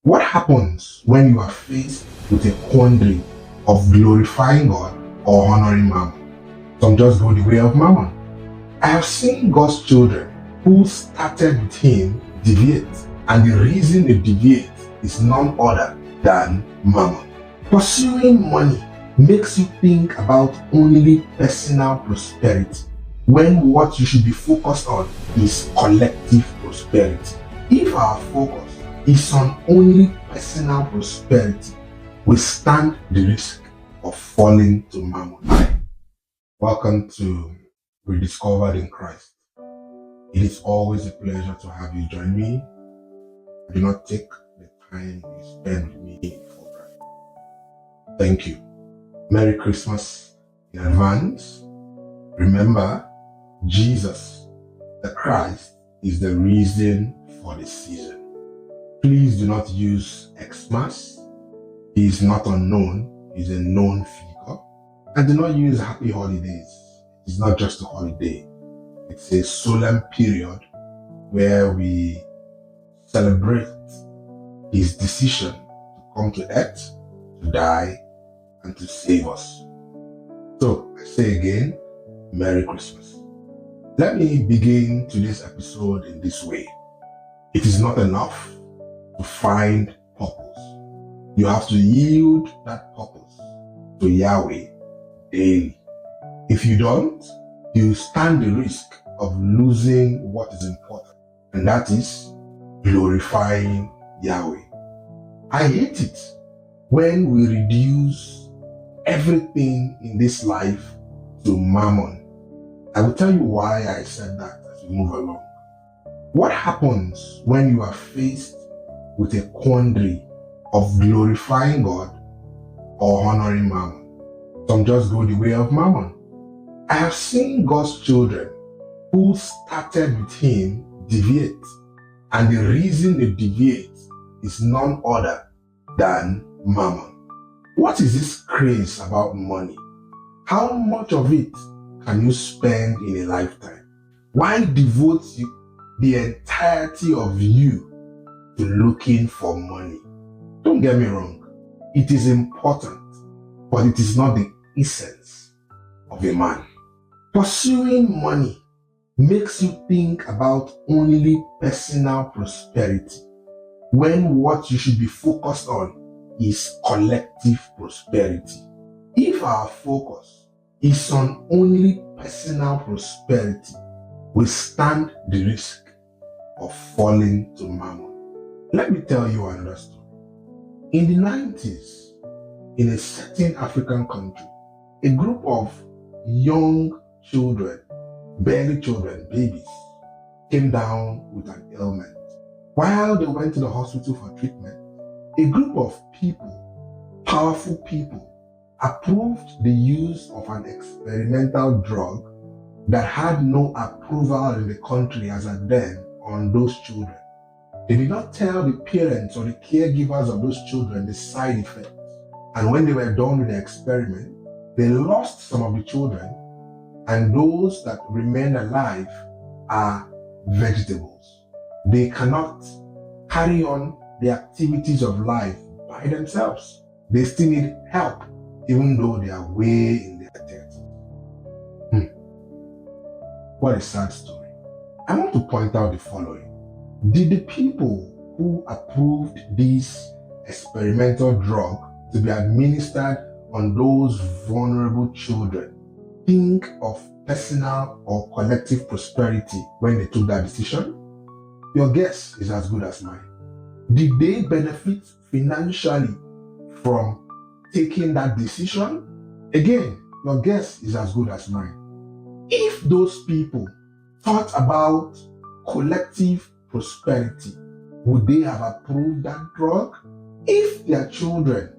What happens when you are faced with a quandary of glorifying God or honoring mammon? Some just go the way of mammon. I have seen God's children who started with Him deviate, and the reason they deviate is none other than mammon. Pursuing money makes you think about only personal prosperity when what you should be focused on is collective prosperity. If our focus is on only personal prosperity, we stand the risk of falling to mammon. Hi, welcome to Rediscovered in Christ. It is always a pleasure to have you join me. Do not take the time you spend with me for granted. Thank you. Merry Christmas in advance. Remember, Jesus, the Christ, is the reason for the season. Please do not use Xmas. He is not unknown. He is a known figure. And do not use Happy Holidays. It's not just a holiday. It's a solemn period where we celebrate His decision to come to earth, to die, and to save us. So, I say again, Merry Christmas. Let me begin today's episode in this way. It is not enough to find purpose. You have to yield that purpose to Yahweh daily. If you don't, you stand the risk of losing what is important, and that is glorifying Yahweh. I hate it when we reduce everything in this life to mammon. I will tell you why I said that as we move along. What happens when you are faced with a quandary of glorifying God or honoring mammon? Some just go the way of mammon. I have seen God's children who started with Him deviate, and the reason they deviate is none other than mammon. What is this craze about money? How much of it can you spend in a lifetime? Why devote the entirety of you to looking for money? Don't get me wrong, it is important, but it is not the essence of a man. Pursuing money makes you think about only personal prosperity when what you should be focused on is collective prosperity. If our focus is on only personal prosperity, we stand the risk of falling to mammon. Let me tell you another story. In the 90s, in a certain African country, a group of young children, barely children, babies, came down with an ailment. While they went to the hospital for treatment, a group of people, powerful people, approved the use of an experimental drug that had no approval in the country as at then on those children. They did not tell the parents or the caregivers of those children the side effects. And when they were done with the experiment, they lost some of the children, and those that remained alive are vegetables. They cannot carry on the activities of life by themselves. They still need help, even though they are way in their 30s. What a sad story. I want to point out the following. Did the people who approved this experimental drug to be administered on those vulnerable children think of personal or collective prosperity when they took that decision? Your guess is as good as mine. Did they benefit financially from taking that decision? Again, your guess is as good as mine. If those people thought about collective prosperity, would they have approved that drug? If their children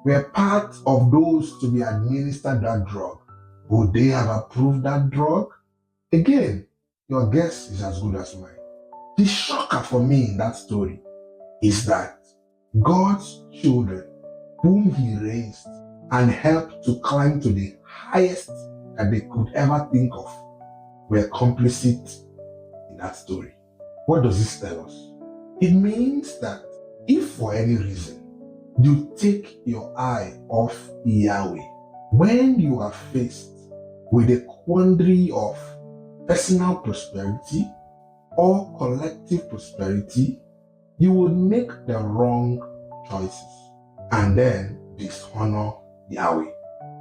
were part of those to be administered that drug, would they have approved that drug? Again, your guess is as good as mine. The shocker for me in that story is that God's children, whom He raised and helped to climb to the highest that they could ever think of, were complicit in that story. What does this tell us? It means that If for any reason you take your eye off Yahweh, when you are faced with a quandary of personal prosperity or collective prosperity, you would make the wrong choices and then dishonor Yahweh.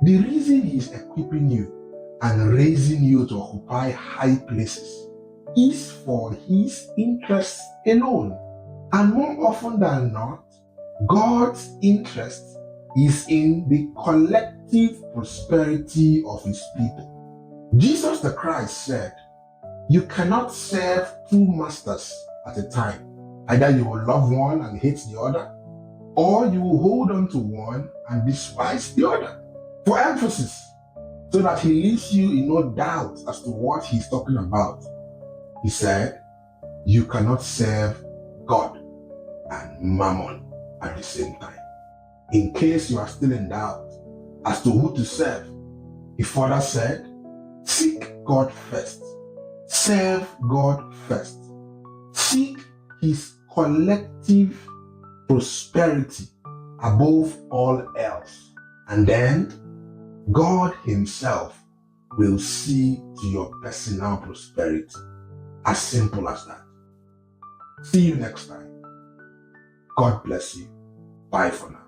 The reason He is equipping you and raising you to occupy high places is for His interests alone. And more often than not, God's interest is in the collective prosperity of His people. Jesus the Christ said, "You cannot serve two masters at a time. Either you will love one and hate the other, or you will hold on to one and despise the other." For emphasis, so that He leaves you in no doubt as to what He's talking about, He said, "You cannot serve God and mammon at the same time." In case you are still in doubt as to who to serve, He further said, "Seek God first. Serve God first. Seek His collective prosperity above all else. And then God Himself will see to your personal prosperity." As simple as that. See you next time. God bless you. Bye for now.